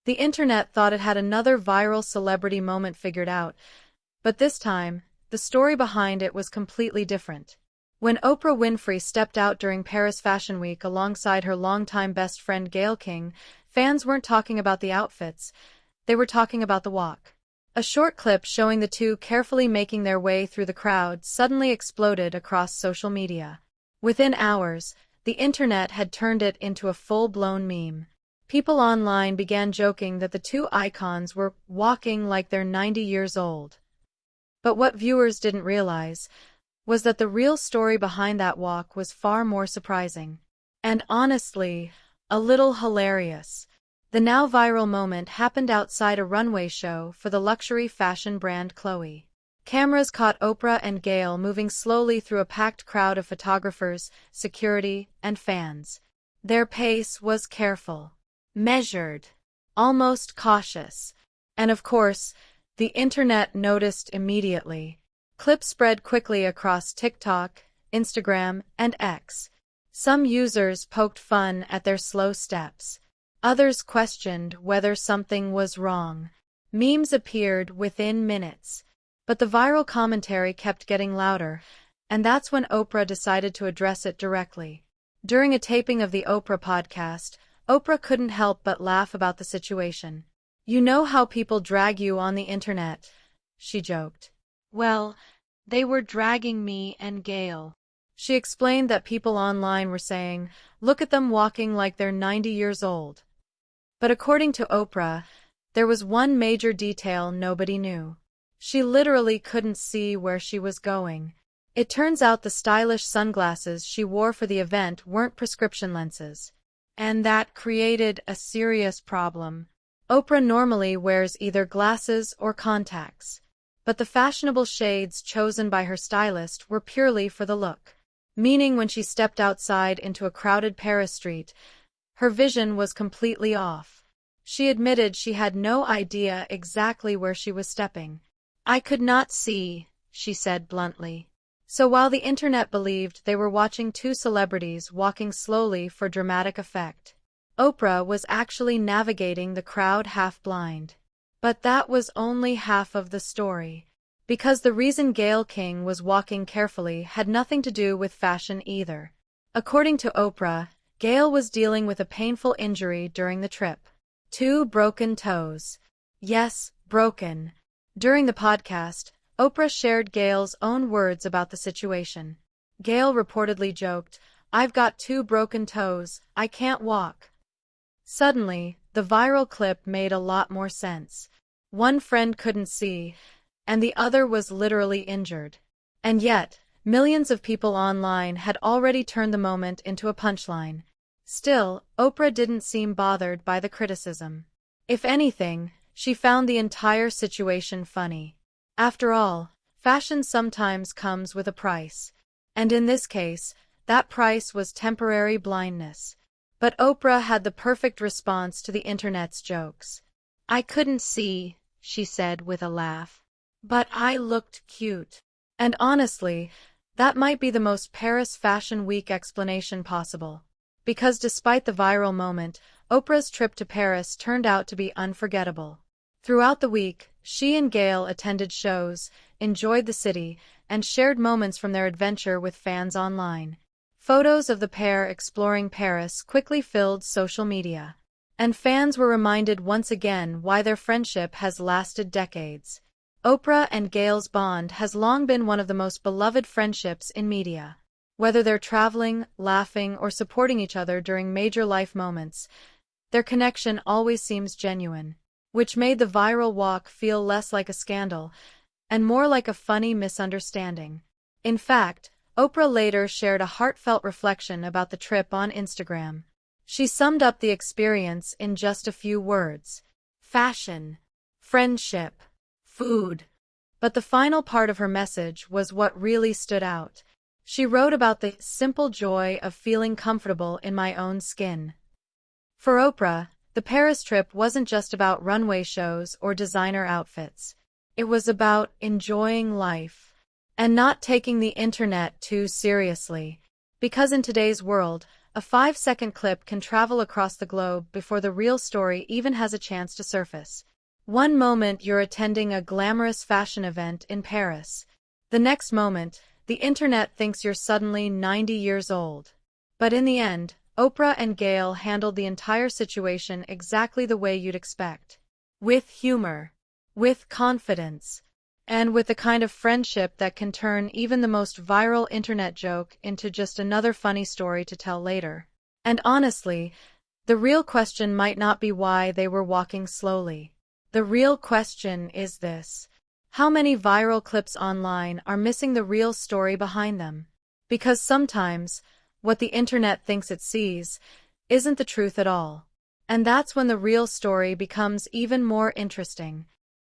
The internet thought it had another viral celebrity moment figured out, but this time, the story behind it was completely different. When Oprah Winfrey stepped out during Paris Fashion Week alongside her longtime best friend Gayle King, fans weren't talking about the outfits, they were talking about the walk. A short clip showing the two carefully making their way through the crowd suddenly exploded across social media. Within hours, the internet had turned it into a full-blown meme. People online began joking that the two icons were walking like they're 90 years old. But what viewers didn't realize was that the real story behind that walk was far more surprising. And honestly, a little hilarious. The now viral moment happened outside a runway show for the luxury fashion brand Chloe. Cameras caught Oprah and Gayle moving slowly through a packed crowd of photographers, security, and fans. Their pace was careful, measured, almost cautious. And of course, the internet noticed immediately. Clips spread quickly across TikTok, Instagram, and X. Some users poked fun at their slow steps. Others questioned whether something was wrong. Memes appeared within minutes. But the viral commentary kept getting louder, and that's when Oprah decided to address it directly. During a taping of the Oprah podcast, Oprah couldn't help but laugh about the situation. "You know how people drag you on the internet," she joked. "Well, they were dragging me and Gayle." She explained that people online were saying, "Look at them walking like they're 90 years old." But according to Oprah, there was one major detail nobody knew. She literally couldn't see where she was going. It turns out the stylish sunglasses she wore for the event weren't prescription lenses. And that created a serious problem. Oprah normally wears either glasses or contacts. But the fashionable shades chosen by her stylist were purely for the look. Meaning when she stepped outside into a crowded Paris street, her vision was completely off. She admitted she had no idea exactly where she was stepping. "I could not see," she said bluntly. So while the internet believed they were watching two celebrities walking slowly for dramatic effect, Oprah was actually navigating the crowd half-blind. But that was only half of the story. Because the reason Gayle King was walking carefully had nothing to do with fashion either. According to Oprah, Gayle was dealing with a painful injury during the trip. 2 broken toes. Yes, broken. During the podcast, Oprah shared Gayle's own words about the situation. Gayle reportedly joked, "I've got 2 broken toes, I can't walk." Suddenly, the viral clip made a lot more sense. One friend couldn't see, and the other was literally injured. And yet, millions of people online had already turned the moment into a punchline. Still, Oprah didn't seem bothered by the criticism. If anything, she found the entire situation funny. After all, fashion sometimes comes with a price. And in this case, that price was temporary blindness. But Oprah had the perfect response to the internet's jokes. "I couldn't see," she said with a laugh. "But I looked cute." And honestly, that might be the most Paris Fashion Week explanation possible. Because despite the viral moment, Oprah's trip to Paris turned out to be unforgettable. Throughout the week, she and Gayle attended shows, enjoyed the city, and shared moments from their adventure with fans online. Photos of the pair exploring Paris quickly filled social media. And fans were reminded once again why their friendship has lasted decades. Oprah and Gayle's bond has long been one of the most beloved friendships in media. Whether they're traveling, laughing, or supporting each other during major life moments, their connection always seems genuine, which made the viral walk feel less like a scandal and more like a funny misunderstanding. In fact, Oprah later shared a heartfelt reflection about the trip on Instagram. She summed up the experience in just a few words: fashion, friendship, food. But the final part of her message was what really stood out. She wrote about the simple joy of feeling comfortable in my own skin. For Oprah, the Paris trip wasn't just about runway shows or designer outfits. It was about enjoying life and not taking the internet too seriously. Because in today's world, A 5-second clip can travel across the globe before the real story even has a chance to surface. One moment you're attending a glamorous fashion event in Paris. The next moment, the internet thinks you're suddenly 90 years old. But in the end, Oprah and Gayle handled the entire situation exactly the way you'd expect. With humor, with confidence, and with the kind of friendship that can turn even the most viral internet joke into just another funny story to tell later. And honestly, the real question might not be why they were walking slowly. The real question is this: how many viral clips online are missing the real story behind them? Because sometimes, what the internet thinks it sees isn't the truth at all. And that's when the real story becomes even more interesting.